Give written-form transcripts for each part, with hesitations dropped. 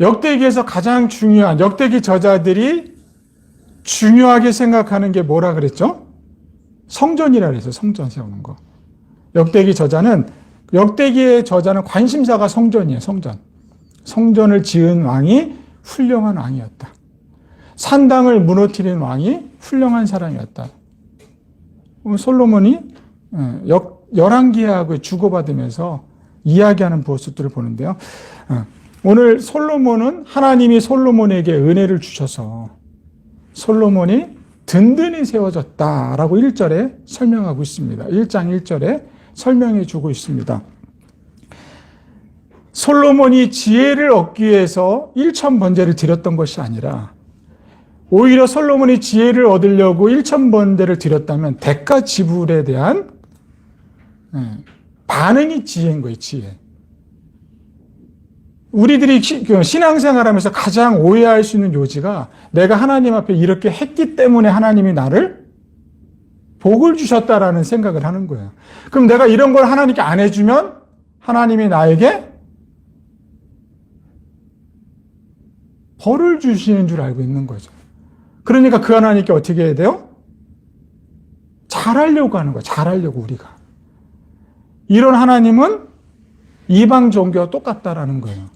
역대기에서 가장 중요한 역대기 저자들이 중요하게 생각하는 게 뭐라 그랬죠? 성전이라 그랬어요. 성전 세우는 거. 역대기의 저자는 관심사가 성전이에요. 성전. 성전을 지은 왕이 훌륭한 왕이었다. 산당을 무너뜨린 왕이 훌륭한 사람이었다. 솔로몬이 열왕기하고 주고받으면서 이야기하는 모습들을 보는데요. 오늘 솔로몬은 하나님이 솔로몬에게 은혜를 주셔서 솔로몬이 든든히 세워졌다라고 1절에 설명하고 있습니다. 1장 1절에 설명해 주고 있습니다. 솔로몬이 지혜를 얻기 위해서 1000번제를 드렸던 것이 아니라 오히려 솔로몬이 지혜를 얻으려고 1000번제를 드렸다면 대가 지불에 대한 반응이 지혜인 거예요. 지혜. 우리들이 신앙생활하면서 가장 오해할 수 있는 요지가 내가 하나님 앞에 이렇게 했기 때문에 하나님이 나를 복을 주셨다라는 생각을 하는 거예요. 그럼 내가 이런 걸 하나님께 안 해주면 하나님이 나에게 벌을 주시는 줄 알고 있는 거죠. 그러니까 그 하나님께 어떻게 해야 돼요? 잘하려고 하는 거예요. 잘하려고 우리가. 이런 하나님은 이방 종교와 똑같다라는 거예요.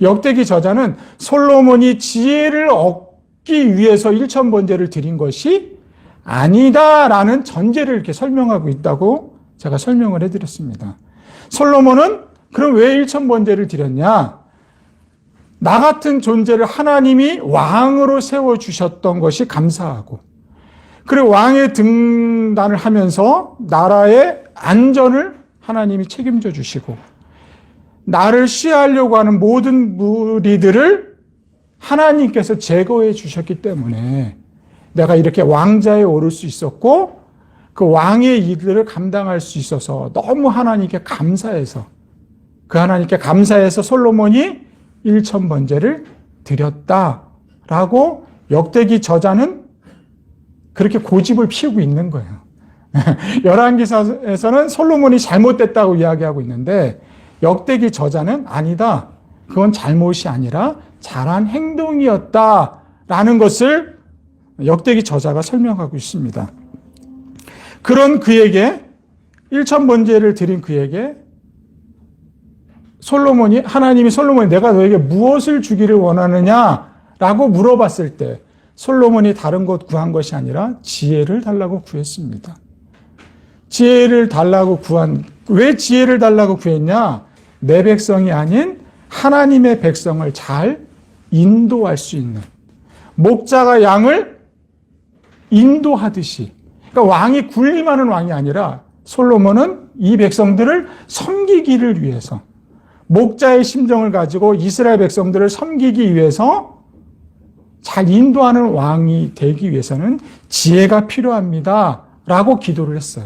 역대기 저자는 솔로몬이 지혜를 얻기 위해서 1000번제를 드린 것이 아니다라는 전제를 이렇게 설명하고 있다고 제가 설명을 해드렸습니다. 솔로몬은 그럼 왜 1000번제를 드렸냐? 나 같은 존재를 하나님이 왕으로 세워주셨던 것이 감사하고, 그리고 왕의 등단을 하면서 나라의 안전을 하나님이 책임져 주시고, 나를 시해하려고 하는 모든 무리들을 하나님께서 제거해 주셨기 때문에 내가 이렇게 왕자에 오를 수 있었고, 그 왕의 일들을 감당할 수 있어서 너무 하나님께 감사해서, 그 하나님께 감사해서 솔로몬이 1000번제를 드렸다라고 역대기 저자는 그렇게 고집을 피우고 있는 거예요. 열왕기서에서는 솔로몬이 잘못됐다고 이야기하고 있는데 역대기 저자는 아니다. 그건 잘못이 아니라 잘한 행동이었다라는 것을 역대기 저자가 설명하고 있습니다. 그런 그에게 1000번제를 드린 그에게 하나님이 솔로몬이 내가 너에게 무엇을 주기를 원하느냐라고 물어봤을 때 솔로몬이 다른 것 구한 것이 아니라 지혜를 달라고 구했습니다. 왜 지혜를 달라고 구했냐? 내 백성이 아닌 하나님의 백성을 잘 인도할 수 있는, 목자가 양을 인도하듯이, 그러니까 왕이 군림하는 왕이 아니라 솔로몬은 이 백성들을 섬기기를 위해서, 목자의 심정을 가지고 이스라엘 백성들을 섬기기 위해서 잘 인도하는 왕이 되기 위해서는 지혜가 필요합니다 라고 기도를 했어요.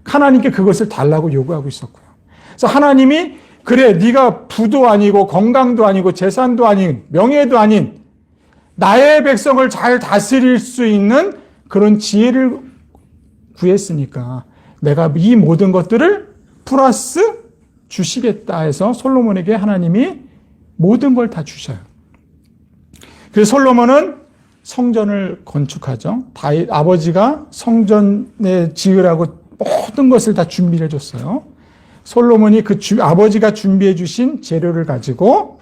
하나님께 그것을 달라고 요구하고 있었고요. 그래서 하나님이 그래, 네가 부도 아니고 건강도 아니고 재산도 아닌 명예도 아닌 나의 백성을 잘 다스릴 수 있는 그런 지혜를 구했으니까 내가 이 모든 것들을 플러스 주시겠다 해서 솔로몬에게 하나님이 모든 걸 다 주셔요. 그래서 솔로몬은 성전을 건축하죠. 아버지가 성전에 지으라고 모든 것을 다 준비해 줬어요. 솔로몬이 아버지가 준비해 주신 재료를 가지고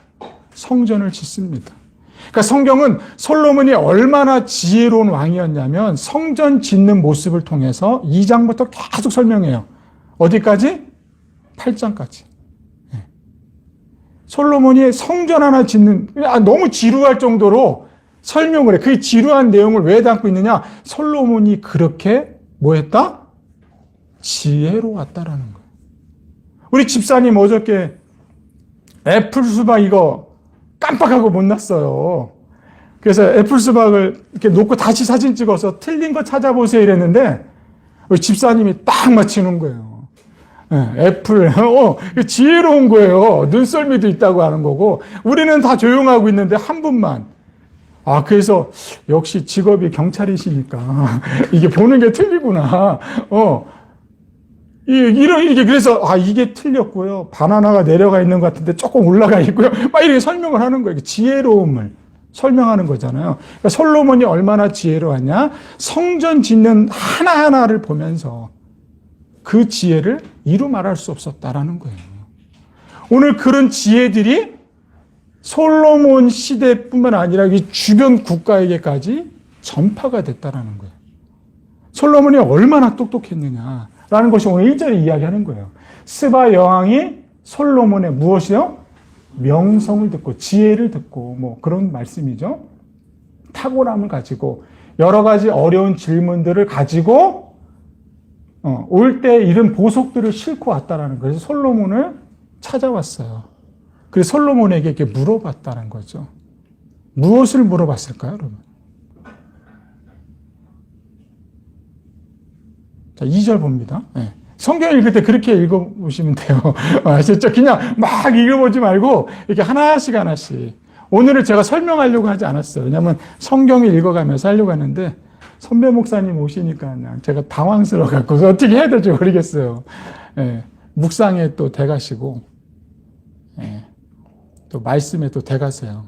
성전을 짓습니다. 그러니까 성경은 솔로몬이 얼마나 지혜로운 왕이었냐면 성전 짓는 모습을 통해서 2장부터 계속 설명해요. 어디까지? 8장까지. 솔로몬이 성전 하나 짓는, 너무 지루할 정도로 설명을 해. 그 지루한 내용을 왜 담고 있느냐? 솔로몬이 그렇게 뭐 했다? 지혜로웠다라는 거예요. 우리 집사님 어저께 애플 수박 이거 깜빡하고 못 났어요. 그래서 애플 수박을 이렇게 놓고 다시 사진 찍어서 틀린 거 찾아보세요 이랬는데 우리 집사님이 딱 맞히는 거예요. 애플, 지혜로운 거예요. 눈썰미도 있다고 하는 거고, 우리는 다 조용하고 있는데 한 분만. 그래서 역시 직업이 경찰이시니까 이게 보는 게 틀리구나. 이렇게 그래서 이게 틀렸고요. 바나나가 내려가 있는 것 같은데 조금 올라가 있고요. 막 이렇게 설명을 하는 거예요. 지혜로움을 설명하는 거잖아요. 그러니까 솔로몬이 얼마나 지혜로웠냐? 성전 짓는 하나하나를 보면서 그 지혜를 이루 말할 수 없었다라는 거예요. 오늘 그런 지혜들이 솔로몬 시대뿐만 아니라 이 주변 국가에게까지 전파가 됐다라는 거예요. 솔로몬이 얼마나 똑똑했느냐라는 것이 오늘 1절에 이야기하는 거예요. 스바 여왕이 솔로몬의 무엇이요? 명성을 듣고 지혜를 듣고 뭐 그런 말씀이죠. 탁월함을 가지고 여러 가지 어려운 질문들을 가지고 올 때 이런 보석들을 싣고 왔다라는 거예요. 그래서 솔로몬을 찾아왔어요. 그래서 솔로몬에게 이렇게 물어봤다는 거죠. 무엇을 물어봤을까요, 여러분? 자, 2절 봅니다. 네. 성경 읽을 때 그렇게 읽어보시면 돼요. 아시죠? 그냥 막 읽어보지 말고 이렇게 하나씩 하나씩. 오늘은 제가 설명하려고 하지 않았어요. 왜냐하면 성경을 읽어가면서 하려고 하는데 선배 목사님 오시니까 그냥 제가 당황스러워갖고 어떻게 해야 될지 모르겠어요. 예, 묵상에 또 대가시고, 예, 또 말씀에 또 대가세요.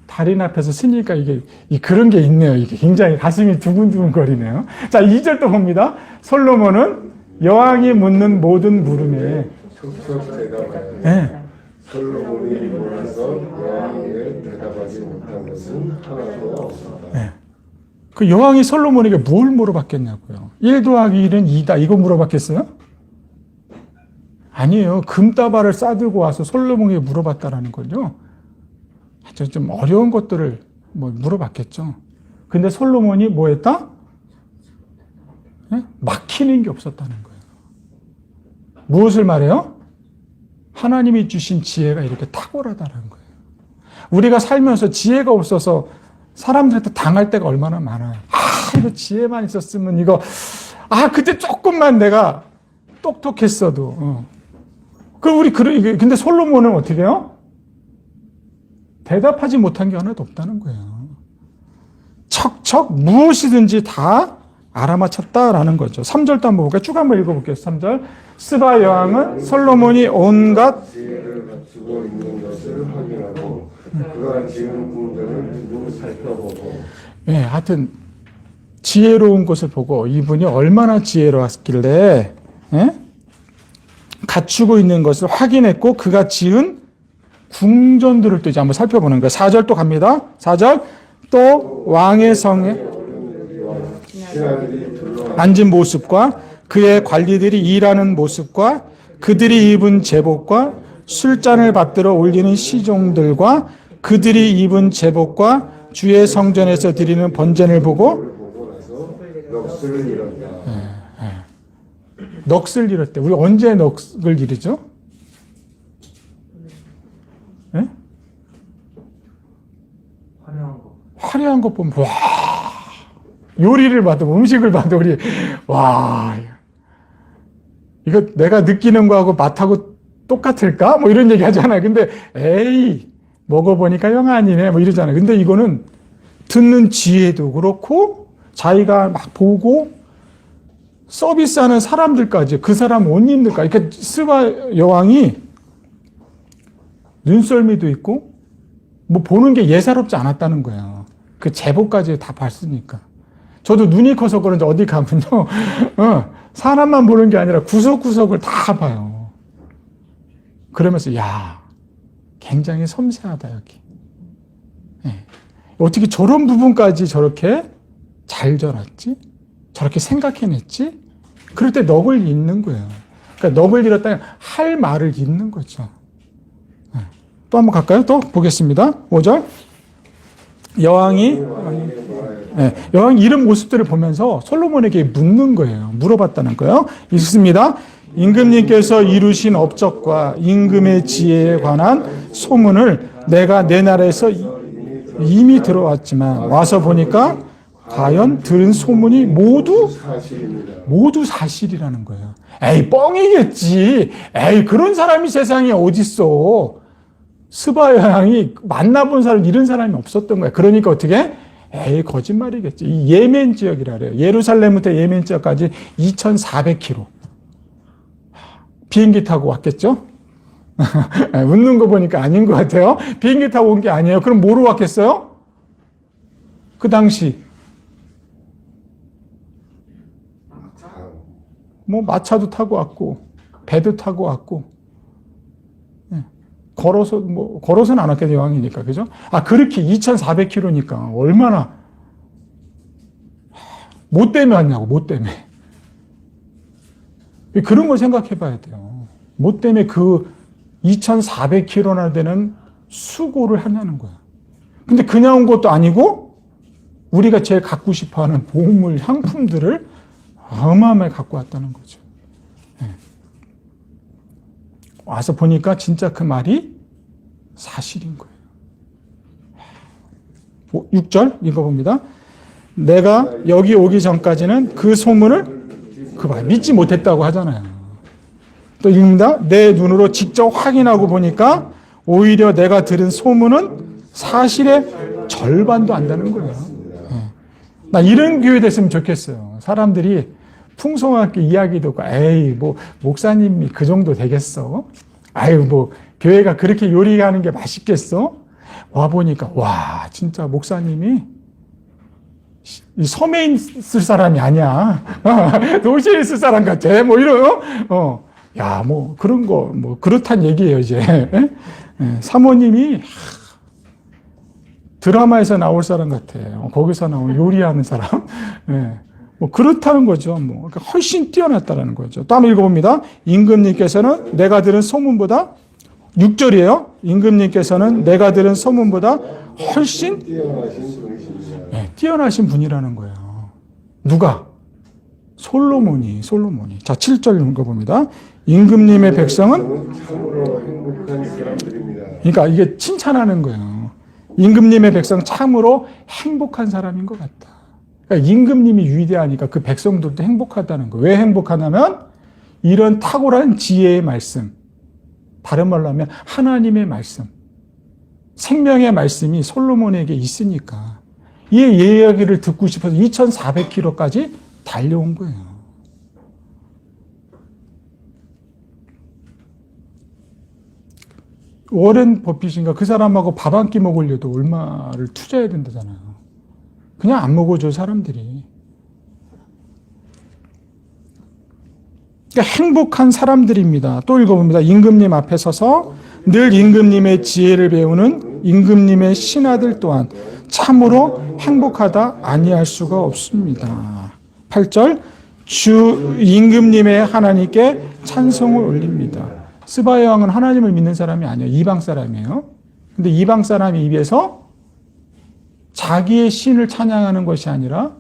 달인 앞에서 쓰니까 이게 그런 게 있네요. 이게 굉장히 가슴이 두근두근 거리네요. 자, 2절 또 봅니다. 솔로몬은 여왕이 묻는 모든 물음에 척척 대답하여 네. 솔로몬이 몰라서 여왕에게 대답하지 못한 것은 하나도 없었다. 네. 그 여왕이 솔로몬에게 뭘 물어봤겠냐고요. 1 더하기 1은 2다. 이거 물어봤겠어요? 아니에요. 금다발을 싸들고 와서 솔로몬에게 물어봤다라는 거죠. 아주 좀 어려운 것들을 물어봤겠죠. 근데 솔로몬이 뭐 했다? 네? 막히는 게 없었다는 거예요. 무엇을 말해요? 하나님이 주신 지혜가 이렇게 탁월하다는 거예요. 우리가 살면서 지혜가 없어서 사람들한테 당할 때가 얼마나 많아요. 이거 지혜만 있었으면 이거, 그때 조금만 내가 똑똑했어도. 근데 솔로몬은 어떻게 해요? 대답하지 못한 게 하나도 없다는 거예요. 척척 무엇이든지 다 알아맞혔다라는 거죠. 3절도 한번 볼까요? 쭉 한번 읽어볼게요. 3절. 스바 여왕은 솔로몬이 온갖 지혜를 갖추고 있는 것을 확인하고 그가 지은 궁전을 두루 살펴보고 하여튼 지혜로운 것을 보고 이분이 얼마나 지혜로웠길래 갖추고 있는 것을 확인했고 그가 지은 궁전들을 또 이제 한번 살펴보는 거예요. 4절 또 갑니다. 4절. 또 왕의 성에 앉은 모습과 그의 관리들이 일하는 모습과 그들이 입은 제복과 술잔을 받들어 올리는 시종들과 그들이 입은 제복과 주의 성전에서 드리는 번제를 보고 나서 넋을 잃었다. 넋을 잃었대. 우리 언제 넋을 잃으죠? 네? 화려한 것 보면, 와, 요리를 봐도, 음식을 봐도, 와, 이거 내가 느끼는 거하고 맛하고 똑같을까? 이런 얘기 하잖아요. 근데, 에이, 먹어보니까 영 아니네. 이러잖아요. 근데 이거는 듣는 지혜도 그렇고, 자기가 막 보고, 서비스하는 사람들까지, 그 사람 옷 입는까지, 그러니까 스바 여왕이 눈썰미도 있고, 보는 게 예사롭지 않았다는 거예요. 그 제복까지 다 봤으니까. 저도 눈이 커서 그런지 어디 가면요, 사람만 보는 게 아니라 구석구석을 다 봐요. 그러면서, 야, 굉장히 섬세하다, 여기. 어떻게 저런 부분까지 저렇게 잘 전했지? 저렇게 생각해냈지? 그럴 때 넋을 잃는 거예요. 그러니까 넋을 잃었다면 할 말을 잃는 거죠. 또 한번 갈까요? 또 보겠습니다. 5절. 여왕이 이런 모습들을 보면서 솔로몬에게 묻는 거예요. 물어봤다는 거예요. 읽습니다. 임금님께서 이루신 업적과 임금의 지혜에 관한 소문을 내가 내 나라에서 이미 들어왔지만 와서 보니까 과연 들은 소문이 모두 사실이라는 거예요. 에이, 뻥이겠지. 에이, 그런 사람이 세상에 어딨어. 스바 여왕이 만나본 사람, 이런 사람이 없었던 거예요. 그러니까 어떻게? 에이, 거짓말이겠지. 이 예멘 지역이라 그래요. 예루살렘부터 예멘 지역까지 2,400km. 비행기 타고 왔겠죠? 웃는 거 보니까 아닌 것 같아요. 비행기 타고 온 게 아니에요. 그럼 뭐로 왔겠어요? 그 당시 뭐 마차도 타고 왔고 배도 타고 왔고 걸어서는 안 왔겠죠. 여왕이니까. 그죠? 그렇게 2,400km니까 얼마나 뭐 때문에 왔냐고. 뭐 때문에. 그런 걸 생각해 봐야 돼요. 뭐 때문에 그 2,400km나 되는 수고를 하냐는 거야. 근데 그냥 온 것도 아니고 우리가 제일 갖고 싶어 하는 보물, 향품들을 어마어마하게 갖고 왔다는 거죠. 와서 보니까 진짜 그 말이 사실인 거예요. 6절 읽어봅니다. 내가 여기 오기 전까지는 그 소문을 믿지 못했다고 하잖아요. 또 읽습니다. 내 눈으로 직접 확인하고 보니까 오히려 내가 들은 소문은 사실의 절반도 안 되는 거예요. 나 이런 교회 됐으면 좋겠어요. 사람들이 풍성하게 이야기 듣고 에이 뭐 목사님이 그 정도 되겠어? 아유 뭐 교회가 그렇게 요리하는 게 맛있겠어? 와 보니까 와 진짜 목사님이 섬에 있을 사람이 아니야. 도시에 있을 사람 같아. 뭐 이런 야 뭐 그런 거 뭐 그렇단 얘기예요 이제. 사모님이 드라마에서 나올 사람 같아. 거기서 나온 요리하는 사람. 뭐 그렇다는 거죠. 뭐 그러니까 훨씬 뛰어났다라는 거죠. 또 한번 읽어봅니다. 임금님께서는 내가 들은 소문보다 6절이에요. 임금님께서는 내가 들은 소문보다 훨씬 뛰어나신 분이라는 거예요. 누가? 솔로몬이. 자, 7절 읽어봅니다. 임금님의 백성은 그러니까 이게 칭찬하는 거예요. 임금님의 백성 참으로 행복한 사람인 것 같다. 그러니까 임금님이 위대하니까 그 백성들도 행복하다는 거예요. 왜 행복하냐면 이런 탁월한 지혜의 말씀, 다른 말로 하면 하나님의 말씀, 생명의 말씀이 솔로몬에게 있으니까 이 이야기를 듣고 싶어서 2,400km까지 달려온 거예요. 워렌 버핏인가 그 사람하고 밥 한 끼 먹으려도 얼마를 투자해야 된다잖아요. 그냥 안 먹어줘 사람들이. 그러니까 행복한 사람들입니다. 또 읽어봅니다. 임금님 앞에 서서 늘 임금님의 지혜를 배우는 임금님의 신하들 또한 참으로 행복하다 아니할 수가 없습니다. 8절 주 임금님의 하나님께 찬송을 올립니다. 스바야 왕은 하나님을 믿는 사람이 아니에요. 이방 사람이에요. 근데 이방 사람의 입에서 자기의 신을 찬양하는 것이 아니라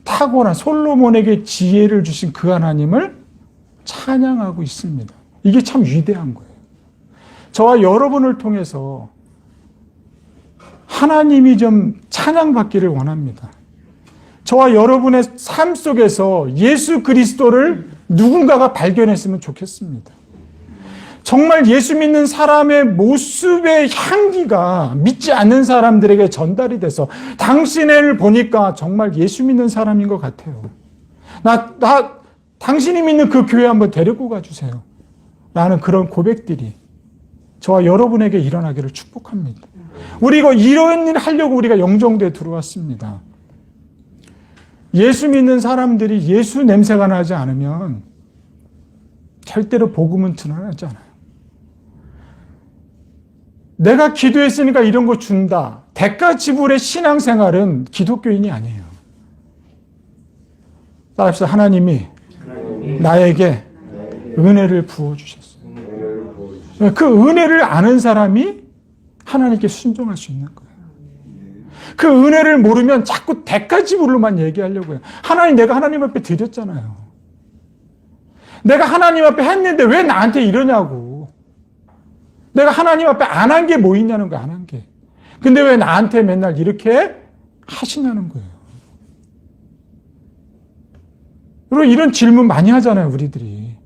탁월한 솔로몬에게 지혜를 주신 그 하나님을 찬양하고 있습니다. 이게 참 위대한 거예요. 저와 여러분을 통해서 하나님이 좀 찬양받기를 원합니다. 저와 여러분의 삶 속에서 예수 그리스도를 누군가가 발견했으면 좋겠습니다. 정말 예수 믿는 사람의 모습의 향기가 믿지 않는 사람들에게 전달이 돼서 당신을 보니까 정말 예수 믿는 사람인 것 같아요. 당신이 믿는 그 교회 한번 데리고 가주세요. 라는 그런 고백들이 저와 여러분에게 일어나기를 축복합니다. 우리가 이런 일 하려고 우리가 영종대에 들어왔습니다. 예수 믿는 사람들이 예수 냄새가 나지 않으면 절대로 복음은 드러나지 않아요. 내가 기도했으니까 이런 거 준다. 대가 지불의 신앙생활은 기독교인이 아니에요. 따라합시다. 하나님이 나에게 은혜를 부어주셨어요. 그 은혜를 아는 사람이 하나님께 순종할 수 있는 거예요. 그 은혜를 모르면 자꾸 대가 지불로만 얘기하려고 해요. 하나님, 내가 하나님 앞에 드렸잖아요. 내가 하나님 앞에 했는데 왜 나한테 이러냐고. 내가 하나님 앞에 안 한 게 뭐 있냐는 거야, 안 한 게. 근데 왜 나한테 맨날 이렇게 하시냐는 거예요. 그리고 이런 질문 많이 하잖아요, 우리들이.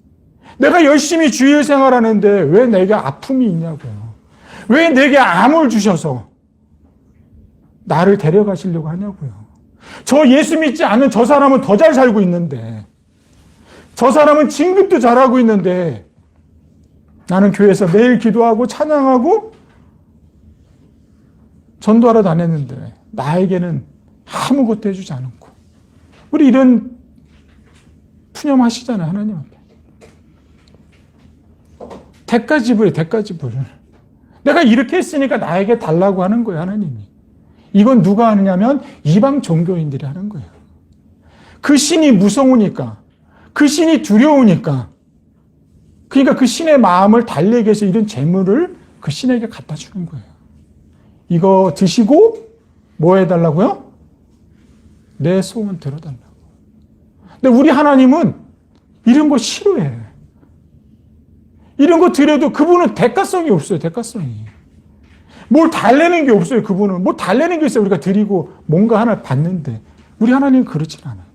내가 열심히 주일 생활하는데 왜 내게 아픔이 있냐고요. 왜 내게 암을 주셔서 나를 데려가시려고 하냐고요. 저 예수 믿지 않는 저 사람은 더 잘 살고 있는데, 저 사람은 진급도 잘하고 있는데, 나는 교회에서 매일 기도하고 찬양하고 전도하러 다녔는데 나에게는 아무것도 해주지 않고. 우리 이런 푸념하시잖아요, 하나님 앞에. 대가지불이에요, 대가지불. 내가 이렇게 했으니까 나에게 달라고 하는 거예요, 하나님이. 이건 누가 하느냐면 이방 종교인들이 하는 거예요. 그 신이 무서우니까, 그 신이 두려우니까, 그러니까 그 신의 마음을 달래기 위해서 이런 재물을 그 신에게 갖다 주는 거예요. 이거 드시고 뭐 해달라고요? 내 소원 들어달라고. 근데 우리 하나님은 이런 거 싫어해. 이런 거 드려도 그분은 대가성이 없어요. 대가성이. 뭘 달래는 게 없어요. 그분은. 뭐 달래는 게 있어요. 우리가 드리고 뭔가 하나 받는데. 우리 하나님은 그렇진 않아요.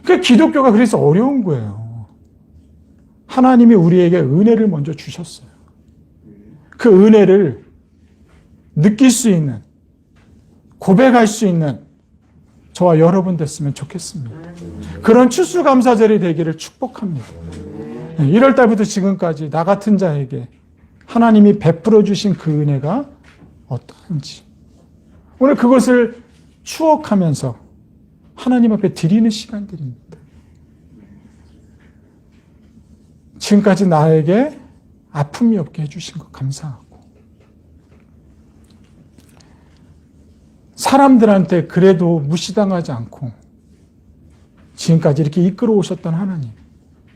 그러니까 기독교가 그래서 어려운 거예요. 하나님이 우리에게 은혜를 먼저 주셨어요. 그 은혜를 느낄 수 있는, 고백할 수 있는 저와 여러분 됐으면 좋겠습니다. 그런 추수감사절이 되기를 축복합니다. 1월 달부터 지금까지 나 같은 자에게 하나님이 베풀어 주신 그 은혜가 어떠한지 오늘 그것을 추억하면서 하나님 앞에 드리는 시간들입니다. 지금까지 나에게 아픔이 없게 해주신 것 감사하고, 사람들한테 그래도 무시당하지 않고 지금까지 이렇게 이끌어 오셨던 하나님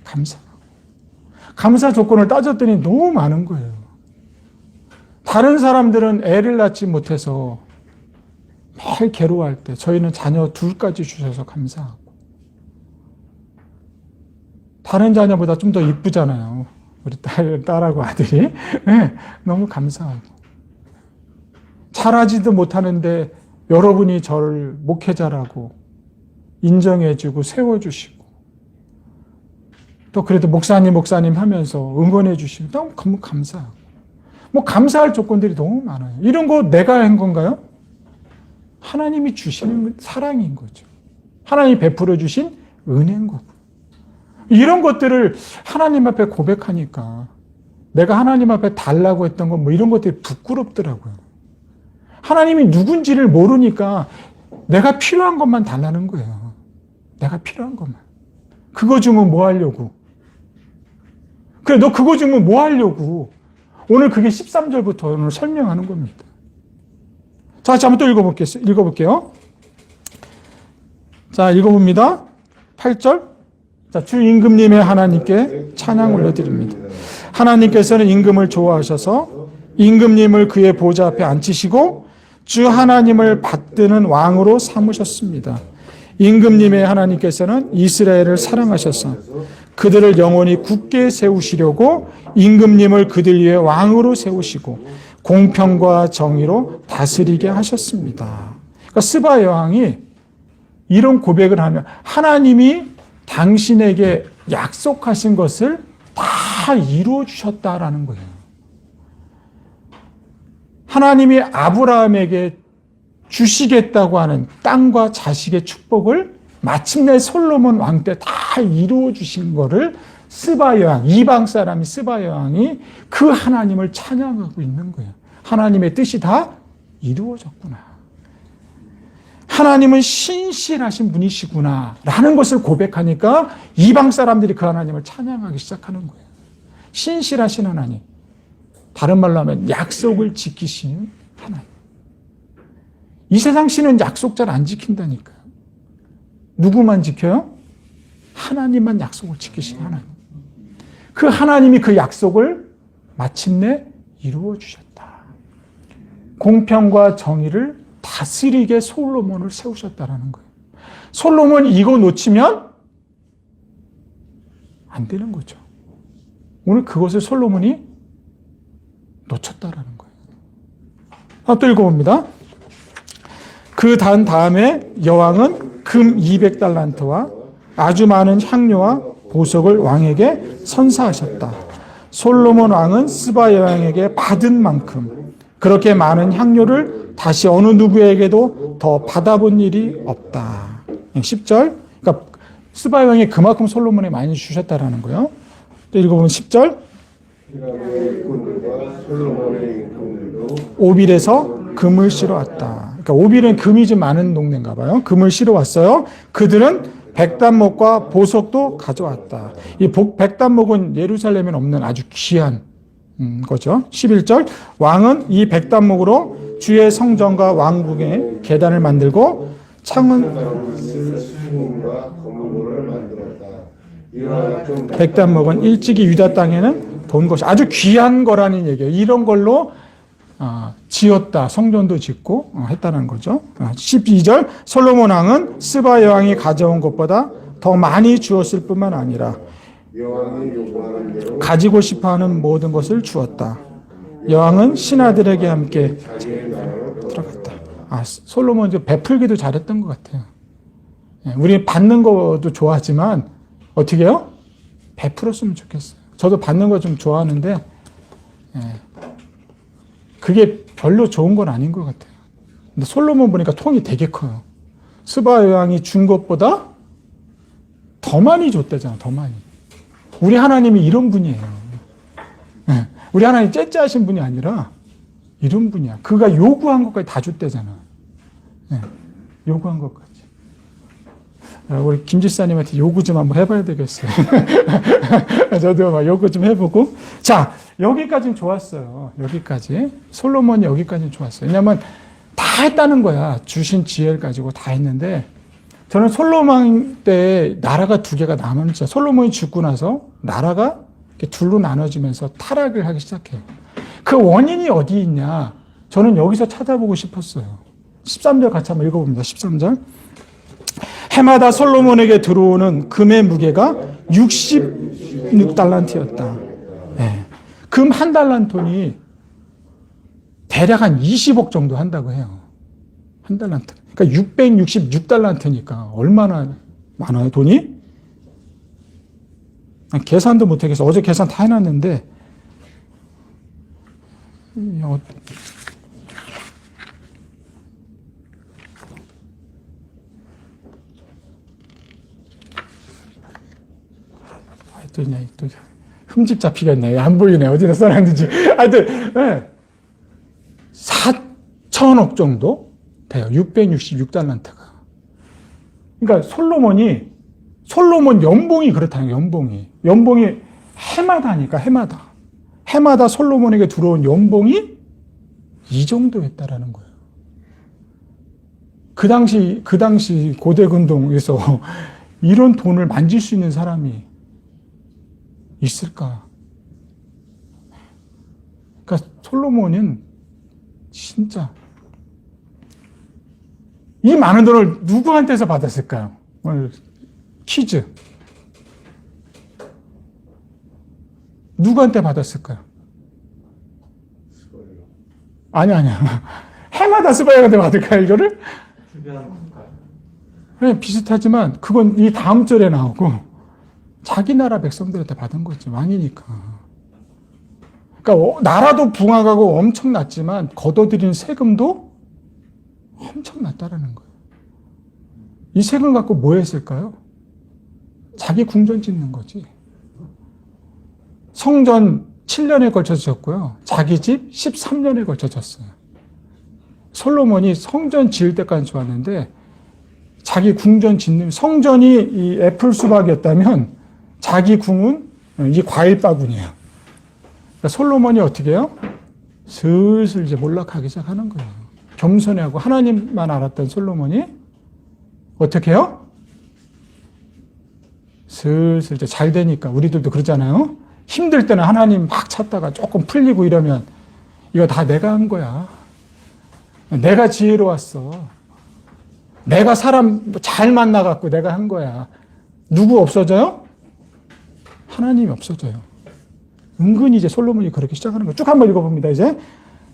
감사하고, 감사 조건을 따졌더니 너무 많은 거예요. 다른 사람들은 애를 낳지 못해서 매일 괴로워할 때 저희는 자녀 둘까지 주셔서 감사하고, 다른 자녀보다 좀 더 이쁘잖아요. 우리 딸하고 아들이. 네, 너무 감사하고. 잘하지도 못하는데 여러분이 저를 목회자라고 인정해주고 세워주시고, 또 그래도 목사님 하면서 응원해주시고 너무 감사하고, 뭐 감사할 조건들이 너무 많아요. 이런 거 내가 한 건가요? 하나님이 주시는 사랑인 거죠. 하나님이 베풀어 주신 은혜인 거고. 이런 것들을 하나님 앞에 고백하니까 내가 하나님 앞에 달라고 했던 건 뭐 이런 것들이 부끄럽더라고요. 하나님이 누군지를 모르니까 내가 필요한 것만 달라는 거예요. 내가 필요한 것만. 그거 주면 뭐 하려고? 그래, 너 그거 주면 뭐 하려고? 오늘 그게 13절부터 오늘 설명하는 겁니다. 자, 한번 또 읽어볼게요. 자, 읽어봅니다. 8절. 자, 주 임금님의 하나님께 찬양 올려드립니다. 하나님께서는 임금을 좋아하셔서 임금님을 그의 보좌 앞에 앉히시고 주 하나님을 받드는 왕으로 삼으셨습니다. 임금님의 하나님께서는 이스라엘을 사랑하셔서 그들을 영원히 굳게 세우시려고 임금님을 그들 위에 왕으로 세우시고 공평과 정의로 다스리게 하셨습니다. 그러니까 스바 여왕이 이런 고백을 하면 하나님이 당신에게 약속하신 것을 다 이루어 주셨다라는 거예요. 하나님이 아브라함에게 주시겠다고 하는 땅과 자식의 축복을 마침내 솔로몬 왕 때 다 이루어 주신 거를 스바 여왕, 이방 사람이 스바 여왕이 그 하나님을 찬양하고 있는 거예요. 하나님의 뜻이 다 이루어졌구나. 하나님은 신실하신 분이시구나 라는 것을 고백하니까 이방 사람들이 그 하나님을 찬양하기 시작하는 거예요. 신실하신 하나님, 다른 말로 하면 약속을 지키시는 하나님. 이 세상 신은 약속 잘 안 지킨다니까요. 누구만 지켜요? 하나님만 약속을 지키시는 하나님. 그 하나님이 그 약속을 마침내 이루어 주셨다. 공평과 정의를 다스리게 솔로몬을 세우셨다라는 거예요. 솔로몬이 이거 놓치면 안 되는 거죠. 오늘 그것을 솔로몬이 놓쳤다라는 거예요. 또 읽어봅니다. 그 다음에 여왕은 금 200달란트와 아주 많은 향료와 보석을 왕에게 선사하셨다. 솔로몬 왕은 스바 여왕에게 받은 만큼 그렇게 많은 향료를 다시 어느 누구에게도 더 받아본 일이 없다. 10절. 그러니까 스바 여왕이 그만큼 솔로몬에 많이 주셨다라는 거예요. 또 읽어보면 10절. 히람의 일꾼들과 솔로몬의 일꾼들도 오빌에서 금을 실어왔다. 그러니까 오빌은 금이 좀 많은 동네인가 봐요. 금을 실어왔어요. 그들은 백단목과 보석도 가져왔다. 이 백단목은 예루살렘에 없는 아주 귀한 거죠. 11절. 왕은 이 백단목으로 주의 성전과 왕궁의 계단을 만들고 창은 수금과 검은고를 만들었다. 이와 같은 백단목은 일찍이 유다 땅에는 본 것이 아주 귀한 거라는 얘기예요. 이런 걸로 지었다. 성전도 짓고 했다는 거죠. 12절. 솔로몬 왕은 스바 여왕이 가져온 것보다 더 많이 주었을 뿐만 아니라 여왕이 요구하는 대로 가지고 싶어하는 모든 것을 주었다. 여왕은 신하들에게 함께 자기의 나라로 들어갔다. 솔로몬 베풀기도 잘했던 것 같아요. 우리 받는 것도 좋아하지만 어떻게 해요? 베풀었으면 좋겠어요. 저도 받는 거 좀 좋아하는데 그게 별로 좋은 건 아닌 것 같아요. 근데 솔로몬 보니까 통이 되게 커요. 스바 여왕이 준 것보다 더 많이 줬대잖아. 더 많이. 우리 하나님이 이런 분이에요. 우리 하나님 째째하신 분이 아니라 이런 분이야. 그가 요구한 것까지 다 줬대잖아. 요구한 것까지. 우리 김 지사님한테 요구 좀 한번 해봐야 되겠어요. 저도 막 요구 좀 해보고. 자, 여기까지는 좋았어요. 여기까지. 솔로몬이 여기까지는 좋았어요. 왜냐하면 다 했다는 거야. 주신 지혜를 가지고 다 했는데 저는 솔로몬 때 나라가 두 개가 남았죠. 솔로몬이 죽고 나서 나라가 이렇게 둘로 나눠지면서 타락을 하기 시작해요. 그 원인이 어디 있냐? 저는 여기서 찾아보고 싶었어요. 13절 같이 한번 읽어봅니다. 13절. 해마다 솔로몬에게 들어오는 금의 무게가 66달란트였다. 네. 금 한 달란톤이 대략 한 20억 정도 한다고 해요. 한 달란트. 그러니까 666달란트니까 얼마나 많아요, 돈이? 계산도 못하겠어. 어제 계산 다 해놨는데 또 흠집 잡히겠네. 안 보이네. 어디다 써놨는지. 하여튼, 네. 4천억 정도 돼요. 666달란트가. 그러니까 솔로몬 연봉이 그렇다는 거예요. 연봉이 해마다니까, 해마다. 해마다 솔로몬에게 들어온 연봉이 이 정도였다라는 거예요. 그 당시 고대근동에서 이런 돈을 만질 수 있는 사람이 있을까? 그러니까 솔로몬은 진짜 이 많은 돈을 누구한테서 받았을까요? 오늘 퀴즈. 누구한테 받았을까요? 아니야. 해마다 스바야한테 받을까요, 이거를? 그래, 비슷하지만 그건 이 다음 절에 나오고 자기 나라 백성들한테 받은 거지. 왕이니까. 그러니까 나라도 붕악하고 엄청났지만 걷어들인 세금도 엄청났다라는 거예요. 이 세금 갖고 뭐 했을까요? 자기 궁전 짓는 거지. 성전 7년에 걸쳐서 졌고요. 자기 집 13년에 걸쳐 졌어요. 솔로몬이 성전 지을 때까지 좋았는데 자기 궁전 짓는 성전이 이 애플 수박이었다면 자기 궁은 이 과일 바구니예요. 그러니까 솔로몬이 어떻게 해요? 슬슬 이제 몰락하기 시작하는 거예요. 겸손해하고 하나님만 알았던 솔로몬이 어떻게 해요? 슬슬 이제 잘 되니까 우리들도 그러잖아요. 힘들 때는 하나님 막 찾다가 조금 풀리고 이러면 이거 다 내가 한 거야. 내가 지혜로웠어. 내가 사람 잘 만나갖고 내가 한 거야. 누구 없어져요? 하나님이 없어져요. 은근히 이제 솔로몬이 그렇게 시작하는 거예요. 쭉 한번 읽어봅니다. 이제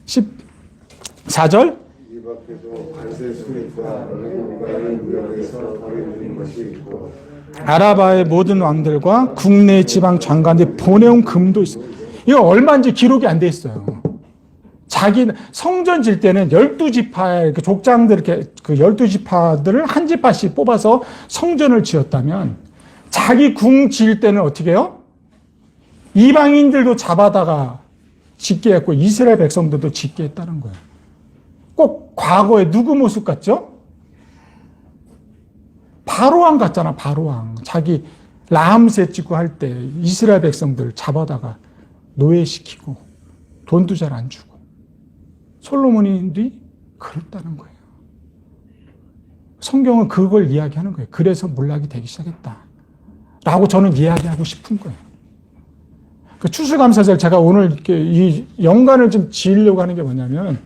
14절. 이 밖에도 관세 수입과 누군가의 무역에서 버려진 것이 있고 아라바의 모든 왕들과 국내 지방 장관들이 보내온 금도 있어요. 이거 얼마인지 기록이 안 돼 있어요. 자기 성전 질 때는 12지파의 족장들, 이렇게 그 12지파들을 한 지파씩 뽑아서 성전을 지었다면 자기 궁 지을 때는 어떻게 해요? 이방인들도 잡아다가 짓게 했고 이스라엘 백성들도 짓게 했다는 거예요. 꼭 과거에 누구 모습 같죠? 바로왕 같잖아, 바로왕. 자기 라암세 찍고 할 때 이스라엘 백성들 잡아다가 노예시키고 돈도 잘 안 주고. 솔로몬이 그랬다는 거예요. 성경은 그걸 이야기하는 거예요. 그래서 몰락이 되기 시작했다. 라고 저는 이야기하고 싶은 거예요. 그 추수감사절 제가 오늘 이렇게 이 연관을 좀 지으려고 하는 게 뭐냐면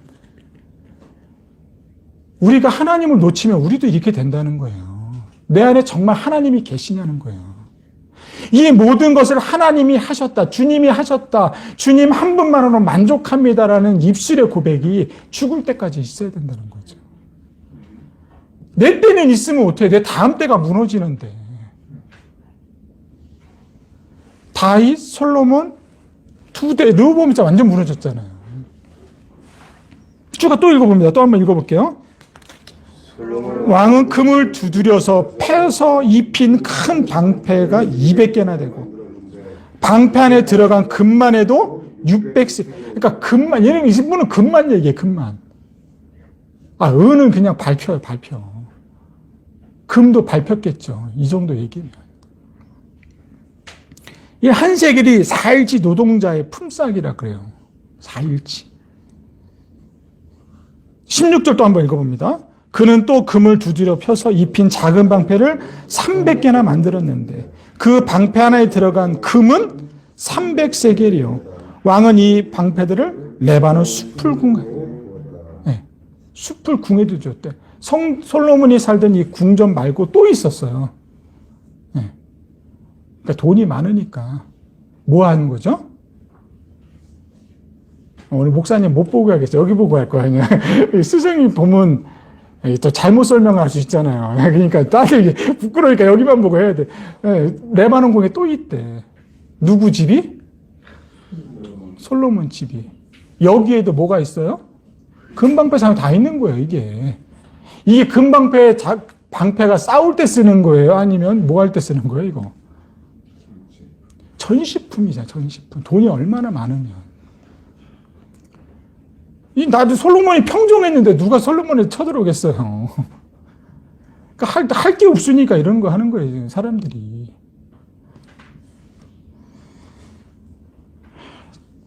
우리가 하나님을 놓치면 우리도 이렇게 된다는 거예요. 내 안에 정말 하나님이 계시냐는 거예요. 이 모든 것을 하나님이 하셨다. 주님이 하셨다. 주님 한 분만으로 만족합니다라는 입술의 고백이 죽을 때까지 있어야 된다는 거죠. 내 때는 있으면 어떻게 돼? 내 다음 때가 무너지는데. 다윗, 솔로몬, 두 대, 르호보암 진짜 완전 무너졌잖아요. 쭉 또 읽어봅니다. 또 한번 읽어볼게요. 왕은 금을 두드려서 패서 입힌 큰 방패가 200개나 되고 방패 안에 들어간 금만 해도 600씩. 그러니까 금만, 얘는 이 분은 금만 얘기해, 금만. 은은 그냥 발표예요, 발표. 금도 밟혔겠죠. 이 정도 얘기면. 이 한 세겔이 4일치 노동자의 품삯이라 그래요. 4일치. 16절 또 한번 읽어봅니다. 그는 또 금을 두드려 펴서 입힌 작은 방패를 300개나 만들었는데 그 방패 하나에 들어간 금은 300세겔이요. 왕은 이 방패들을 레바논 숲을 궁에, 네, 숲을 궁에도 줬대. 솔로몬이 살던 이 궁전 말고 또 있었어요. 네. 그러니까 돈이 많으니까 뭐 하는 거죠? 오늘 목사님 못 보고 가겠어요. 여기 보고 할 거 아니야. 스승이 보면 또 잘못 설명할 수 있잖아요. 그러니까 다들 부끄러우니까 여기만 보고 해야 돼. 레바논 궁에 또 있대. 누구 집이? 솔로몬 집이. 여기에도 뭐가 있어요? 금방패 상에 다 있는 거예요, 이게. 이게 금방패, 방패가 싸울 때 쓰는 거예요? 아니면 뭐 할 때 쓰는 거예요, 이거? 전시품이잖아, 전시품. 돈이 얼마나 많으면. 나도 솔로몬이 평정했는데 누가 솔로몬에 쳐들어오겠어요. 그러니까 할 게 없으니까 이런 거 하는 거예요, 사람들이.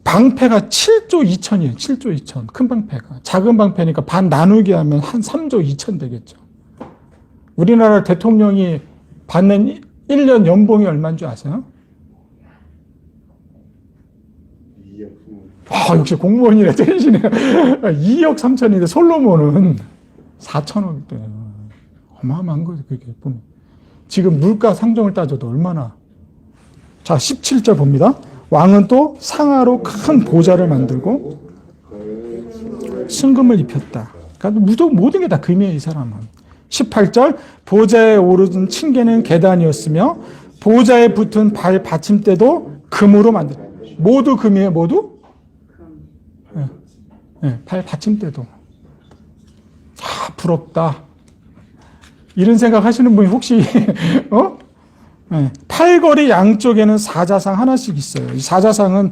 방패가 7조 2천이에요, 7조 2천. 큰 방패가. 작은 방패니까 반 나누기 하면 한 3조 2천 되겠죠. 우리나라 대통령이 받는 1년 연봉이 얼마인 줄 아세요? 역시 공무원이라 떼시네요. 2억 3천인데 솔로몬은 4천억 대. 어마어마한 거죠, 그게 보면. 지금 물가 상정을 따져도 얼마나. 자, 17절 봅니다. 왕은 또 상아로 큰 보좌를 만들고 순금을 입혔다. 그러니까 모든 게 다 금이에요, 이 사람은. 18절 보좌에 오르는 층계는 계단이었으며 보좌에 붙은 발 받침대도 금으로 만들었다. 모두 금이에요, 모두? 네, 발 받침대도. 부럽다. 이런 생각 하시는 분이 혹시, 네, 팔걸이 양쪽에는 사자상 하나씩 있어요. 이 사자상은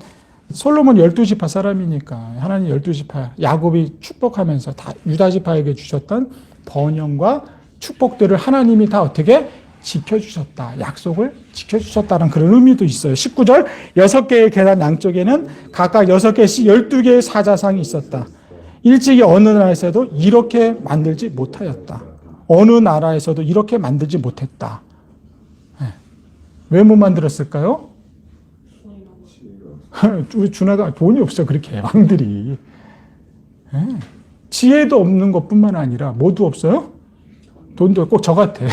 솔로몬 12지파 사람이니까 하나님 12지파 야곱이 축복하면서 다 유다지파에게 주셨던 번영과 축복들을 하나님이 다 어떻게 지켜주셨다. 약속을 지켜주셨다는 그런 의미도 있어요. 19절 6개의 계단 양쪽에는 각각 6개씩 12개의 사자상이 있었다. 일찍이 어느 나라에서도 이렇게 만들지 못하였다. 어느 나라에서도 이렇게 만들지 못했다. 왜 못 만들었을까요? 준하가 돈이 없어, 그렇게 왕들이. 지혜도 없는 것뿐만 아니라 뭐도 없어요? 돈도 없고, 저 같아.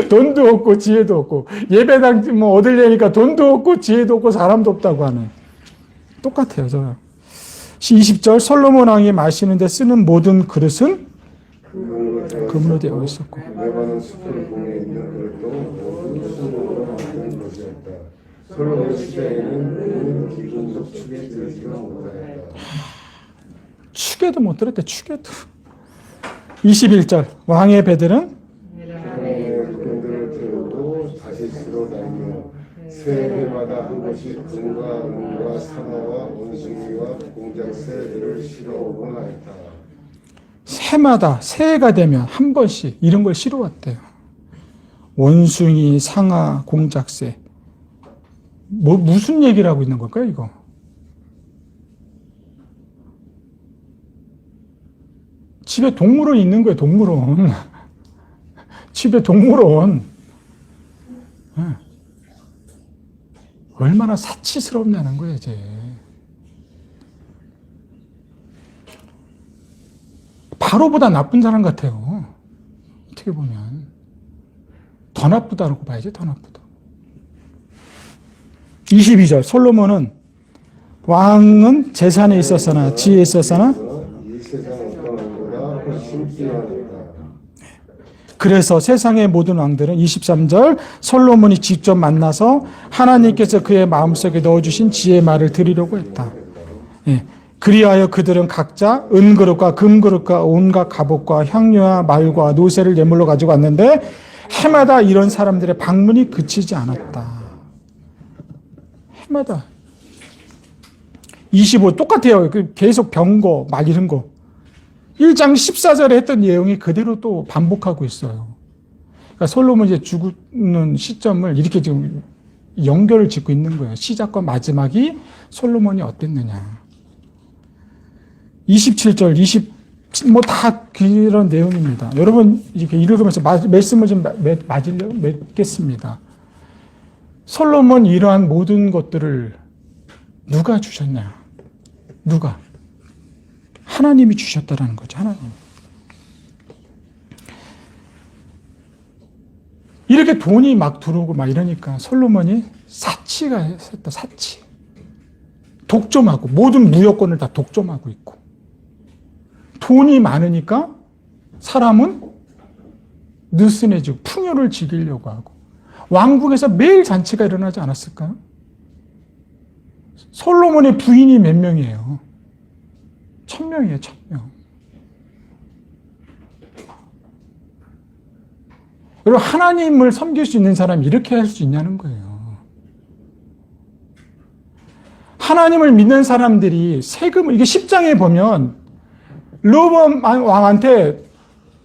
돈도 없고 지혜도 없고 예배당 뭐 얻으려니까 돈도 없고 지혜도 없고 사람도 없다고 하는. 똑같아요, 저. 20절 솔로몬 왕이 마시는데 쓰는 모든 그릇은 금으로 되어 있었고. 레바논 숲을 궁에 있는 그릇도 모두 순금으로 만든 것이었다. 솔로몬 시대에는 기금속 축에 들지가 못하였다. 축에도 못 들었대, 축에도. 21절. 왕의 배들은 하나님의 끈들을 들고 다시 쓸어 당겨 새 해마다 한 번씩 금과 은과 상아와 원숭이와 공작 새들을 실어오곤 하였다. 새마다 새해가 되면 한 번씩 이런 걸 실어왔대요. 원숭이, 상아, 공작새. 무슨 얘기를 하고 있는 걸까요, 이거? 집에 동물원 있는 거예요, 동물원. 집에 동물원. 얼마나 사치스럽냐는 거예요, 이제. 바로보다 나쁜 사람 같아요. 어떻게 보면. 더 나쁘다고 봐야지, 더 나쁘다. 22절. 솔로몬은 왕은 재산에 있었으나 지혜에 있었으나 이 세상 어떤 왕보다 훨씬 뛰어났다. 그래서 세상의 모든 왕들은 23절 솔로몬이 직접 만나서 하나님께서 그의 마음속에 넣어주신 지혜의 말을 드리려고 했다. 예. 그리하여 그들은 각자 은그릇과 금그릇과 온갖 갑옷과 향료와 말과 노새를 예물로 가지고 왔는데 해마다 이런 사람들의 방문이 그치지 않았다. 해마다. 25 똑같아요. 계속 병거 막 이런 거. 1장 14절에 했던 내용이 그대로 또 반복하고 있어요. 그러니까 솔로몬이 이제 죽는 시점을 이렇게 지금 연결을 짓고 있는 거예요. 시작과 마지막이 솔로몬이 어땠느냐. 27절, 뭐 다 그런 내용입니다. 여러분 이렇게 읽으면서 말씀을 좀 맺겠습니다. 솔로몬 이러한 모든 것들을 누가 주셨냐? 누가? 하나님이 주셨다라는 거죠. 하나님. 이렇게 돈이 막 들어오고 막 이러니까 솔로몬이 사치가 했다. 사치. 독점하고 모든 무역권을 다 독점하고 있고 돈이 많으니까 사람은 느슨해지고 풍요를 즐기려고 하고 왕궁에서 매일 잔치가 일어나지 않았을까요? 솔로몬의 부인이 몇 명이에요? 1000명이에요, 1000명. 여러분, 하나님을 섬길 수 있는 사람이 이렇게 할 수 있냐는 거예요. 하나님을 믿는 사람들이 세금을, 이게 10장에 보면, 르호보암 왕한테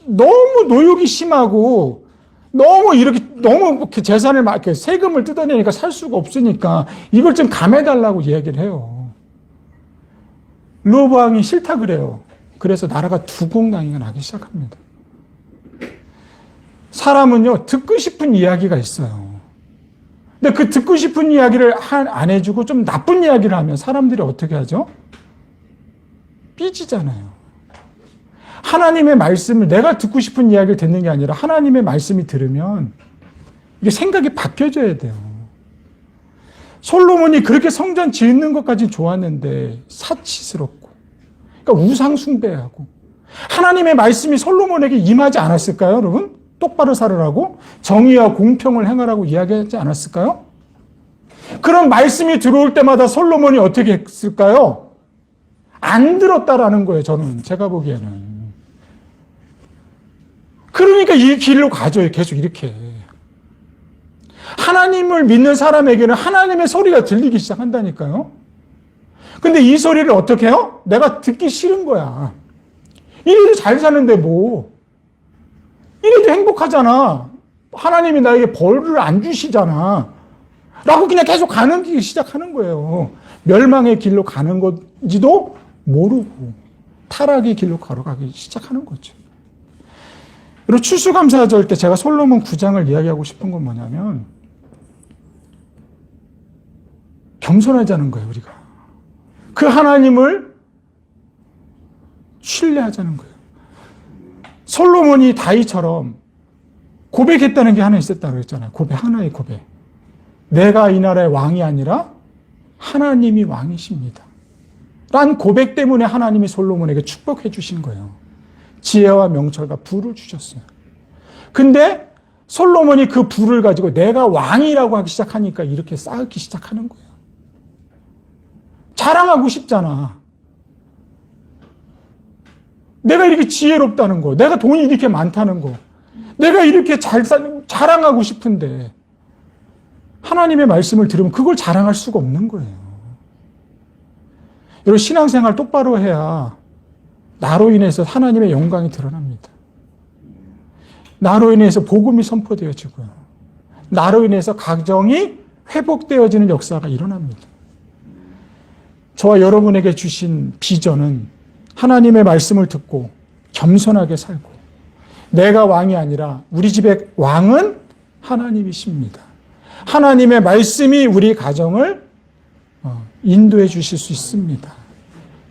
너무 노역이 심하고, 너무 재산을 막, 세금을 뜯어내니까 살 수가 없으니까, 이걸 좀 감해달라고 이야기를 해요. 르호보암이 싫다 그래요. 그래서 나라가 두공당이가 나기 시작합니다. 사람은요, 듣고 싶은 이야기가 있어요. 근데 그 듣고 싶은 이야기를 안 해주고 좀 나쁜 이야기를 하면 사람들이 어떻게 하죠? 삐지잖아요. 하나님의 말씀을 내가 듣고 싶은 이야기를 듣는 게 아니라 하나님의 말씀이 들으면 이게 생각이 바뀌어져야 돼요. 솔로몬이 그렇게 성전 짓는 것까지 좋았는데 사치스럽고 그러니까 우상 숭배하고 하나님의 말씀이 솔로몬에게 임하지 않았을까요, 여러분? 똑바로 살으라고 정의와 공평을 행하라고 이야기하지 않았을까요? 그런 말씀이 들어올 때마다 솔로몬이 어떻게 했을까요? 안 들었다라는 거예요, 제가 보기에는. 그러니까 이 길로 가죠, 계속 이렇게. 하나님을 믿는 사람에게는 하나님의 소리가 들리기 시작한다니까요. 근데 이 소리를 어떻게 해요? 내가 듣기 싫은 거야. 이래도 잘 사는데 뭐. 이래도 행복하잖아. 하나님이 나에게 벌을 안 주시잖아. 라고 그냥 계속 가는 길 시작하는 거예요. 멸망의 길로 가는 건지도 모르고 타락의 길로 걸어가기 시작하는 거죠. 그리고 추수감사절 때 제가 솔로몬 9장을 이야기하고 싶은 건 뭐냐면 겸손하자는 거예요, 우리가. 그 하나님을 신뢰하자는 거예요. 솔로몬이 다윗처럼 고백했다는 게 하나 있었다고 그랬잖아요. 하나의 고백. 내가 이 나라의 왕이 아니라 하나님이 왕이십니다. 란 고백 때문에 하나님이 솔로몬에게 축복해 주신 거예요. 지혜와 명철과 부를 주셨어요. 근데 솔로몬이 그 부를 가지고 내가 왕이라고 하기 시작하니까 이렇게 쌓기 시작하는 거예요. 자랑하고 싶잖아. 내가 이렇게 지혜롭다는 거, 내가 돈이 이렇게 많다는 거, 내가 이렇게 자랑하고 싶은데 하나님의 말씀을 들으면 그걸 자랑할 수가 없는 거예요. 여러분, 신앙생활 똑바로 해야 나로 인해서 하나님의 영광이 드러납니다. 나로 인해서 복음이 선포되어지고요. 나로 인해서 가정이 회복되어지는 역사가 일어납니다. 저와 여러분에게 주신 비전은 하나님의 말씀을 듣고 겸손하게 살고, 내가 왕이 아니라 우리 집의 왕은 하나님이십니다. 하나님의 말씀이 우리 가정을 인도해 주실 수 있습니다.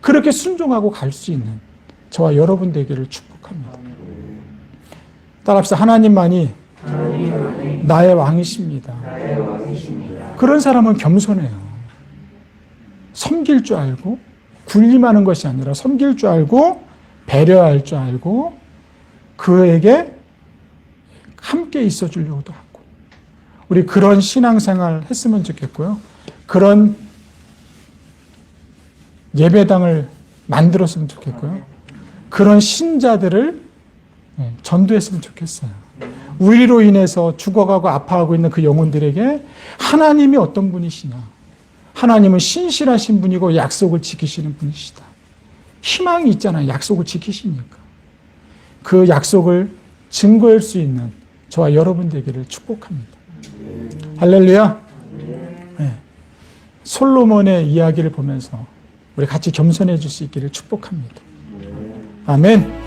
그렇게 순종하고 갈 수 있는 저와 여러분 되기를 축복합니다. 따라합시다. 하나님만이 나의 왕이십니다. 그런 사람은 겸손해요. 섬길 줄 알고, 군림하는 것이 아니라 섬길 줄 알고, 배려할 줄 알고, 그에게 함께 있어 주려고도 하고, 우리 그런 신앙생활 했으면 좋겠고요. 그런 예배당을 만들었으면 좋겠고요. 그런 신자들을 전도했으면 좋겠어요. 우리로 인해서 죽어가고 아파하고 있는 그 영혼들에게 하나님이 어떤 분이시냐. 하나님은 신실하신 분이고 약속을 지키시는 분이시다. 희망이 있잖아요. 약속을 지키시니까. 그 약속을 증거할 수 있는 저와 여러분 되기를 축복합니다. 할렐루야. 네. 솔로몬의 이야기를 보면서 우리 같이 겸손해질 수 있기를 축복합니다. 아멘.